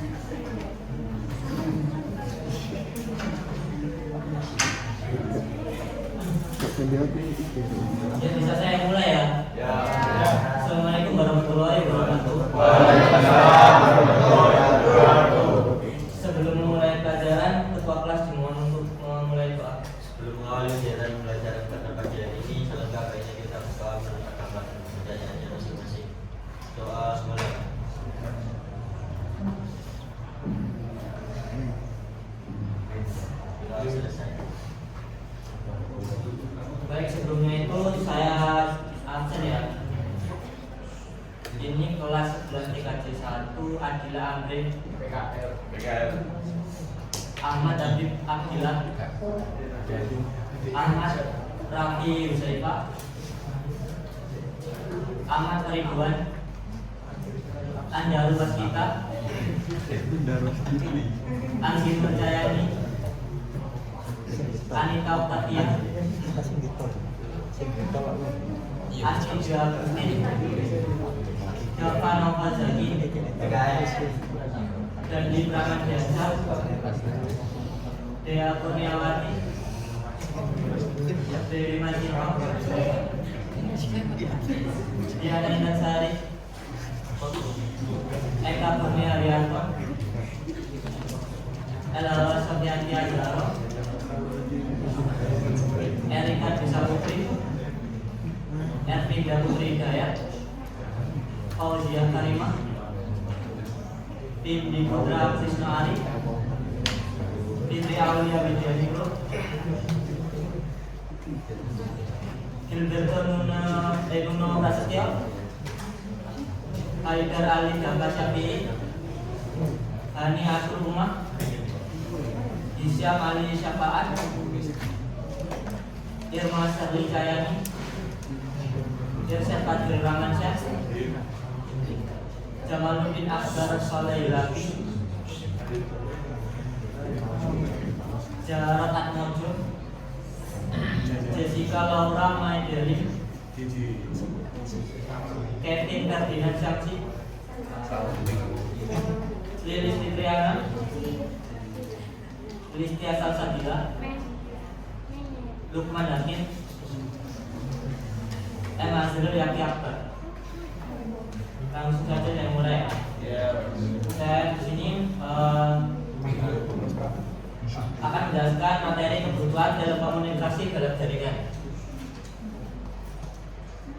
Ya, bisa saya mulai ya? Ya. Assalamualaikum warahmatullahi wabarakatuh. Waalaikumsalam warahmatullahi wabarakatuh. Sebelum memulai pelajaran, ketua kelas dimohon untuk memulai doa. Sebelum mengawali kegiatan pembelajaran pada pagi hari ini, selengkap baiknya kita berdoa menetapkan perjalanannya masing-masing. Doa semuanya. Doa selesai. Baik, sebelumnya itu saya absen ya. Ini kelas 11 TKJ 1 Adila Amrin PKL. Ahmad Habib Abdillah Ahmad Rafi Husaifa Ahmad Ridwan Anjarul Waskita Angin Percayani Anita Oktavian Asli Jabustin Java Nova Zaki dan di Pramadjasa Dea Kurniawati Dewi Majito Diana Indansari Eka Kurnia Rianto Ella Sofianti Azharo Erika Desa Putri Ervinda Putri Hidayat Fauzia Karimah Tim di Putra Krisna Ari Fitri Aulia Widianingro Gilberto Nuno Prasetyo Haidar Ali Dhamma Syafi'i Hani Asul Umar Isyam Ali Syafaat Irma Sarli Cayani Irsyad Fadil Ramansyah Jamaluddin Akbar Soleh Lapi Jarod Atmojo Jessica Laura Maideli Kevin Ferdinand Syamsi Lilis Fitriana Listia Salsabila Lukman Hakim Azrul Yaki Akbar. Langsung saja saya mulai ya. Saya di sini akan menjelaskan materi kebutuhan telekomunikasi dalam jaringan.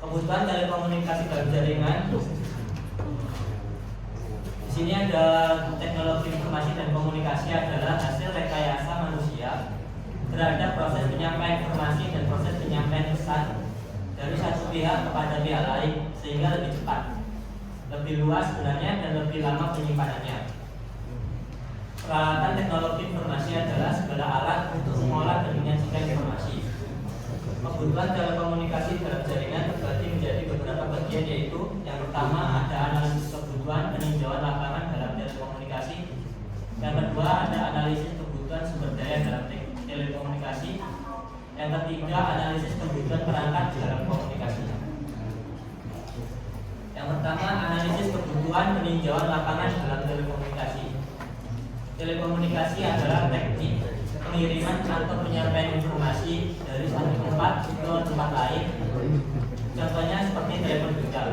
Kebutuhan telekomunikasi dalam jaringan. Di sini ada teknologi informasi dan komunikasi adalah hasil rekayasa manusia terhadap proses penyampaian informasi dan proses penyampaian pesan dari satu pihak kepada pihak lain sehingga lebih cepat, lebih luas sebenarnya dan lebih lama penyimpanannya. Peralatan teknologi informasi adalah segala alat untuk mengolah dan menyajikan informasi. Kebutuhan telekomunikasi dalam jaringan terbagi menjadi beberapa bagian, yaitu yang pertama ada analisis kebutuhan peninjauan lapangan dalam telekomunikasi. Yang kedua ada analisis kebutuhan sumber daya dalam telekomunikasi. Yang ketiga analisis kebutuhan perangkat dalam komunikasi. Yang pertama analisis kebutuhan peninjauan lapangan dalam telekomunikasi. Telekomunikasi adalah teknik pengiriman atau penyampaian informasi dari satu tempat ke tempat lain. Contohnya seperti telepon genggam.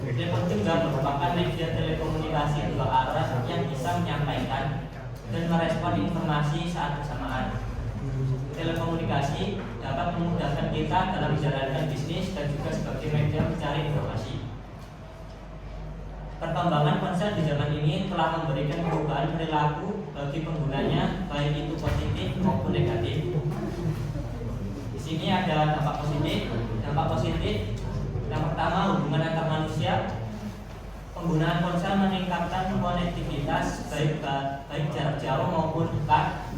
Telepon genggam merupakan media telekomunikasi dua arah yang bisa menyampaikan dan merespon informasi saat bersamaan. Telekomunikasi dapat memudahkan kita dalam menjalankan bisnis dan juga sebagai media mencari informasi. Perkembangan ponsel di zaman ini telah memberikan perubahan perilaku bagi penggunanya, baik itu positif maupun negatif. Di sini ada dampak positif. Dampak positif yang pertama hubungan antar manusia. Penggunaan ponsel meningkatkan konektivitas baik jarak jauh maupun dekat,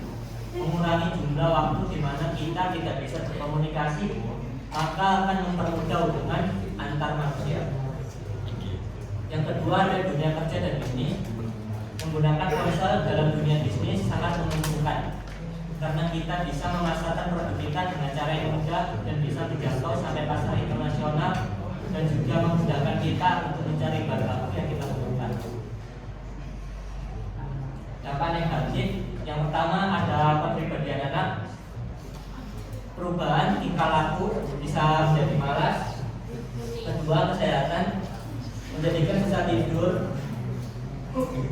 mengurangi jumlah waktu di mana kita tidak bisa berkomunikasi, maka akan mempermudah hubungan antar manusia. Yang kedua ada dunia kerja dan bisnis. Menggunakan ponsel dalam dunia bisnis sangat menguntungkan karena kita bisa memasarkan produk kita dengan cara yang mudah dan bisa dijangkau sampai pasar internasional dan juga memudahkan kita untuk mencari bahan baku yang kita butuhkan. Yang pertama ada kepribadian anak, perubahan tingkah laku bisa menjadi malas. Kedua, kesehatan, menjadikan susah tidur.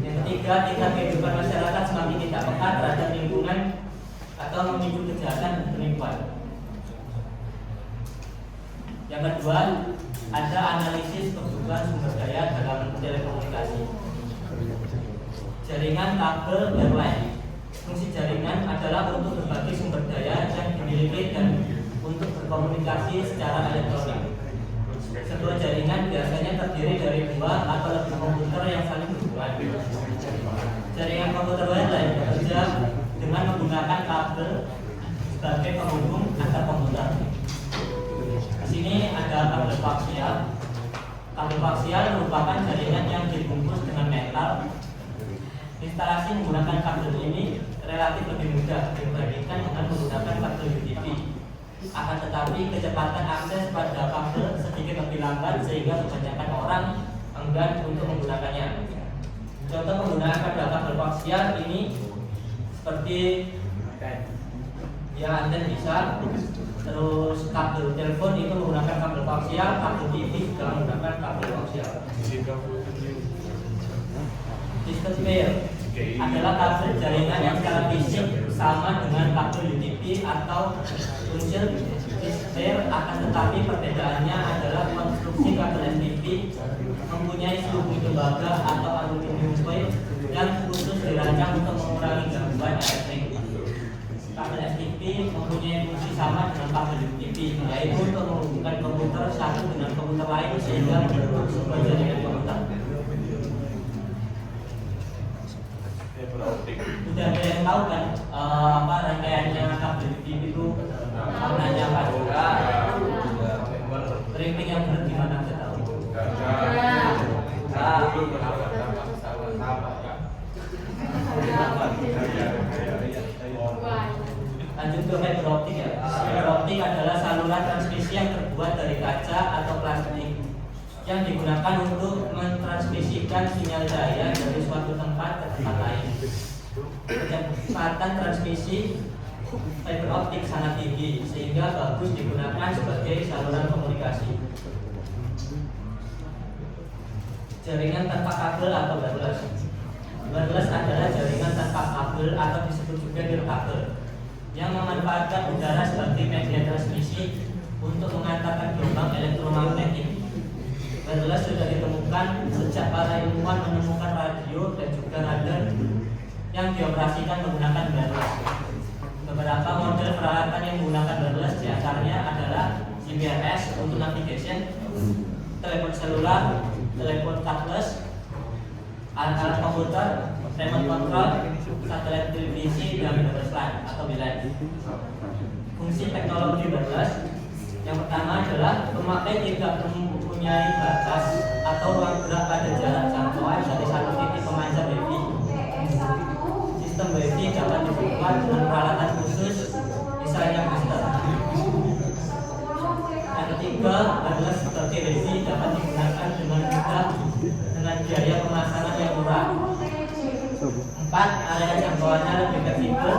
Yang ketiga, tingkat kehidupan masyarakat semakin tidak peka terhadap lingkungan atau memicu kejahatan dan penipuan. Yang kedua, ada analisis kebutuhan sumber daya dalam telekomunikasi. Jaringan kabel dan line. Fungsi jaringan adalah untuk berbagi sumber daya yang dimiliki dan untuk berkomunikasi secara elektronik. Sebuah jaringan biasanya terdiri dari dua atau lebih komputer yang saling berhubungan. Jaringan komputer wireline bekerja dengan menggunakan kabel sebagai penghubung antar komputer. Di sini ada kabel koaksial. Kabel koaksial merupakan jaringan yang dibungkus dengan metal. Instalasi menggunakan kabel ini relatif lebih mudah dibandingkan dengan menggunakan kabel UTP. Akan tetapi kecepatan akses pada kabel sedikit lebih lambat sehingga kebanyakan orang enggan untuk menggunakannya. Contoh penggunaan pada kabel koaksial ini seperti ya anten bisa, terus kabel telepon itu menggunakan kabel koaksial, kabel TV juga menggunakan kabel koaksial. Sistem pair adalah kabel jaringan yang secara fisik sama dengan kabel UTP atau unsur pair, akan tetapi perbedaannya adalah konstruksi kabel STP mempunyai struktur tembaga atau aluminium foil yang khusus dirancang untuk mengurangi gangguan elektrik. Kabel STP mempunyai fungsi sama dengan kabel UTP, yaitu untuk menghubungkan komputer satu dengan komputer lain sehingga membentuk sebuah jaringan komputer. Udah ada yang tahu kan apa rangkaiannya kabel UTP itu warnanya apa? Tripping yang benar gimana kita tahu? Lanjut ke fiber optik ya. Fiber optik adalah saluran transmisi yang terbuat dari kaca atau plastik yang digunakan untuk mentransmisikan sinyal cahaya dari suatu tempat ke tempat lain. Kecepatan transmisi fiber optik sangat tinggi sehingga bagus digunakan sebagai saluran komunikasi. Jaringan tanpa kabel atau wireless. Wireless adalah jaringan tanpa kabel atau disebut juga nirkabel yang memanfaatkan udara sebagai media transmisi untuk mengantarkan gelombang elektromagnetik. Wireless sudah ditemukan sejak para ilmuwan menemukan radio dan juga radar yang dioperasikan menggunakan wireless. Beberapa model peralatan yang menggunakan wireless diantaranya adalah GPRS untuk navigation, telepon selular, telepon cordless, alat komputer, remote control, satelit televisi, dan wireless LAN atau WLAN. Fungsi teknologi wireless yang pertama adalah pemakai tidak mempunyai batas atau ruang gerak pada jarak jangkauan dari satu titik pemancar WiFi. Sistem WiFi dapat dibuat dengan peralatan khusus, misalnya booster. Yang ketiga, wireless sebagai WiFi dapat digunakan dengan mudah dengan biaya pemasangan yang murah. 4. Area jangkauannya lebih fleksibel.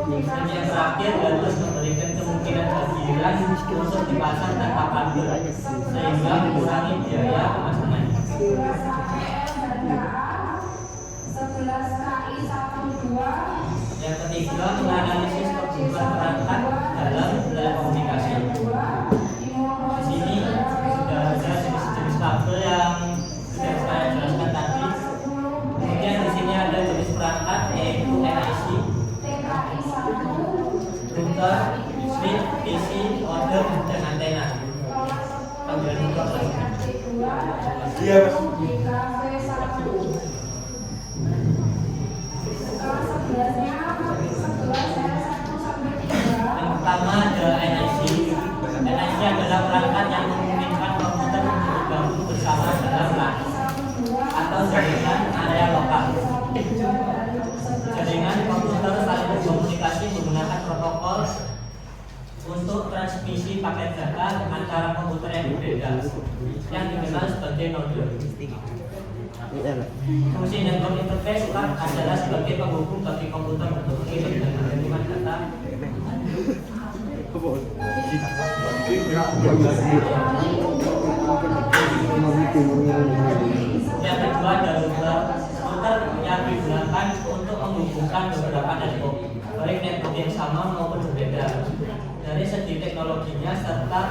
Dan yang terakhir, wireless memberikan kemungkinan giliran untuk dipasang tanpa kabel sehingga mengurangi biaya pemasangan. Yang ketiga, menganalisis kebutuhan perangkat dalam telekomunikasi. Di sini sudah ada jenis-jenis kabel yang sudah saya jelaskan tadi. Kemudian di sini ada jenis perangkat yaitu NIC, router, switch, PC, modem, dan antena. Panggilan router. Iya. Yang pertama ada NIC. NIC adalah perangkat yang memungkinkan komputer untuk bergabung bersama dalam LAN atau jaringan area lokal. Jaringan komputer saling berkomunikasi menggunakan protokol untuk transmisi paket data antara komputer yang berbeda, yang dikenal sebagai node. Fungsi network interface adalah sebagai penghubung bagi komputer Yang kedua adalah router yang digunakan untuk menghubungkan beberapa network, baik network yang sama maupun berbeda. Dari segi teknologinya serta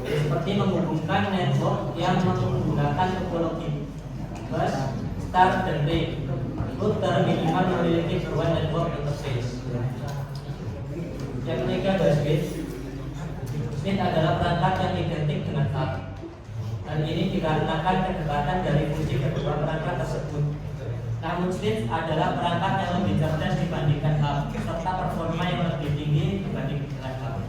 seperti menghubungkan network yang menggunakan topologi bus, star, dan ring. Router minimal memiliki dua network interface. Yang ketiga adalah switch. Switch adalah perangkat yang identik dengan hub. Hal ini dikarenakan kedekatan dari fungsi kedua perangkat tersebut. Namun switch adalah perangkat yang lebih cerdas dibandingkan hub, serta performa yang lebih tinggi dibandingkan hub.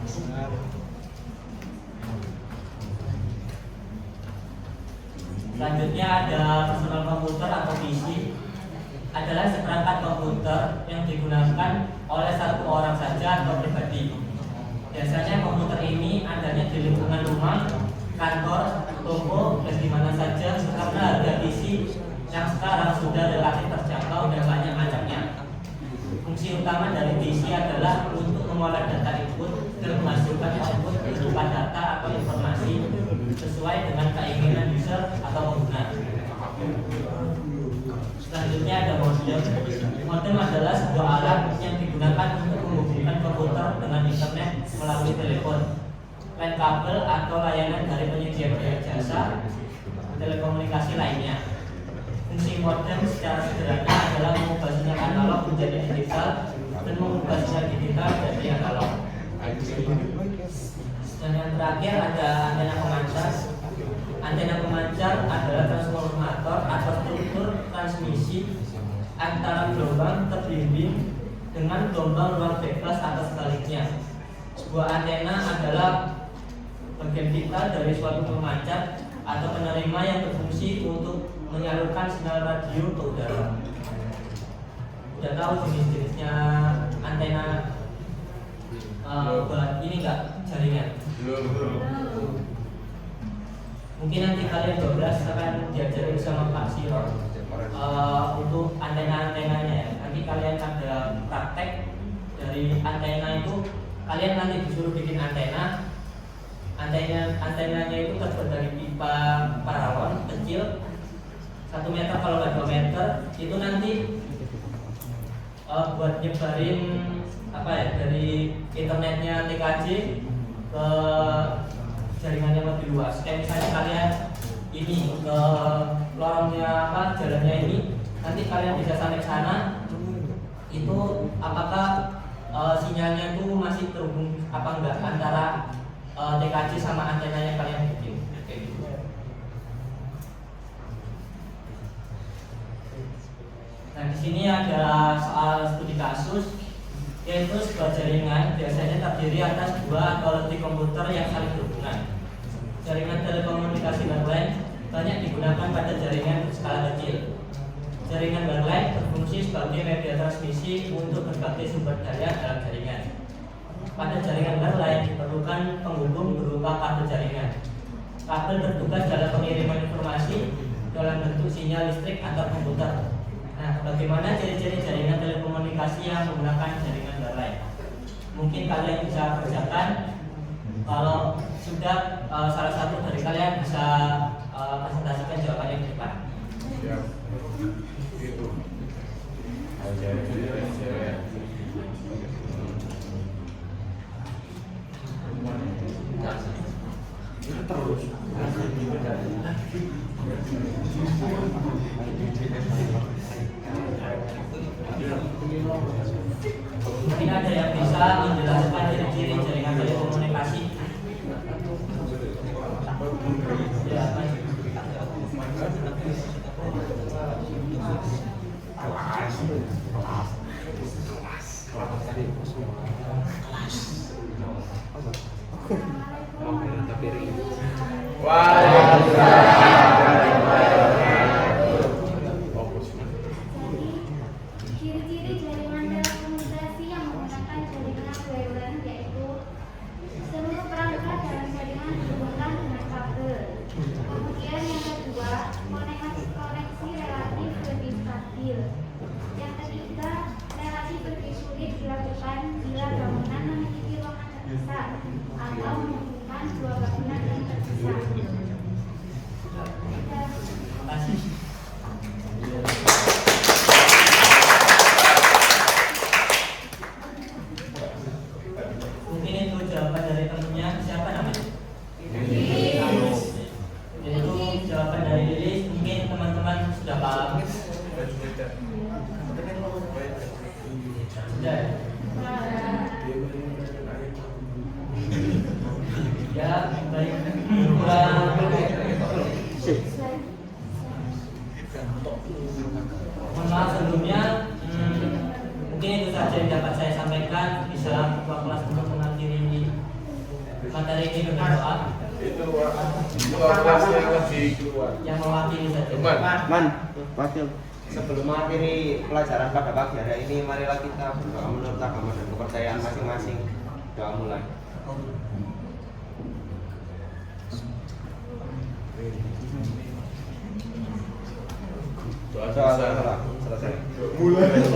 Selanjutnya ada personal komputer atau PC. Adalah seperangkat komputer yang digunakan oleh satu orang saja atau pribadi. Biasanya komputer ini adanya di lingkungan rumah, kantor, toko, dan di mana saja karena harga PC yang sekarang sudah relatif terjangkau dan banyak macamnya. Fungsi utama dari PC adalah untuk mengolah data input dan memasukkan output berupa data atau informasi sesuai dengan keinginan user atau pengguna. Selanjutnya ada modem. Modem adalah sebuah alat yang digunakan untuk menghubungkan komputer dengan internet melalui telepon, line kabel atau layanan dari penyedia jasa telekomunikasi lainnya. Fungsi modem secara sederhana adalah mengubah sinyal analog menjadi digital dan mengubah sinyal digital menjadi analog. Dan yang terakhir ada antena pemancar. Antena pemancar adalah transformator atau struktur transmisi antara gelombang terbimbing dengan gelombang luar bebas atau sebaliknya. Sebuah antena adalah bagian vital dari suatu pemancar atau penerima yang berfungsi untuk menyalurkan sinyal radio ke udara. Udah tahu jenis-jenisnya antena buat ini enggak jaringan? Mungkin nanti kalian 12 akan diajarin sama Pak Siro untuk antena-antenanya ya. Nanti kalian ada praktek dari antena itu, kalian nanti disuruh bikin antena. Antenanya itu terbuat dari pipa paralon kecil 1 meter kalau nggak 2 meter. Itu nanti buat nyebarin apa ya, dari internetnya TKJ ke jaringan yang lebih luas. Kayak misalnya kalian ini ke lorongnya apa, jalannya ini, nanti kalian bisa sampai sana. Itu apakah sinyalnya itu masih terhubung apa enggak antara TKJ sama antena yang kalian bikin. Kayak gitu. Nah, di sini ada soal studi kasus, yaitu sebuah jaringan biasanya terdiri atas 2 atau lebih komputer yang saling berhubungan. Jaringan telekomunikasi wireline banyak digunakan pada jaringan berskala kecil. Jaringan wireline berfungsi sebagai media transmisi untuk berbagai sumber daya dalam jaringan. Pada jaringan wireline diperlukan penghubung berupa kabel jaringan. Kabel bertugas dalam pengiriman informasi dalam bentuk sinyal listrik antar komputer. Nah, bagaimana ciri-ciri jaringan telekomunikasi yang menggunakan jaringan wireline? Mungkin kalian bisa kerjakan. Kalau sudah, salah satu dari kalian bisa presentasikan jawabannya di depan. Siap. Itu. Terus. Mungkin ada yang bisa menjelaskan ciri-ciri jaringan telekomunikasi. Ya, Ciri-ciri jaringan telekomunikasi yang menggunakan jaringan wireline yaitu seluruh perangkat dalam jaringan dihubungkan dengan kabel. Kemudian yang kedua, koneksi relatif lebih stabil. Yang ketiga, relatif lebih sulit dilakukan bila bangunan memiliki ruangan tersisa atau menghubungkan dua bangunan yang tersisa. Terima kasih. Mungkin itu jawaban dari temennya. Siapa namanya? Itu jawaban dari Lilis. Mungkin teman-teman sudah paham. Sudah. Ya, baik. Mohon maaf sebelumnya. Mungkin itu saja yang dapat saya sampaikan. Bisa ketua kelas untuk mengakhiri materi ini dengan doa. Itu kelas yang lebih keluar. Yang mewakili saja. Man, wakil. Sebelum mengakhiri pelajaran pada pagi hari ini, marilah kita berdoa menurut agama dan kepercayaan masing-masing. Doa mulai. Doa Doa selesai. selesai. Mulai.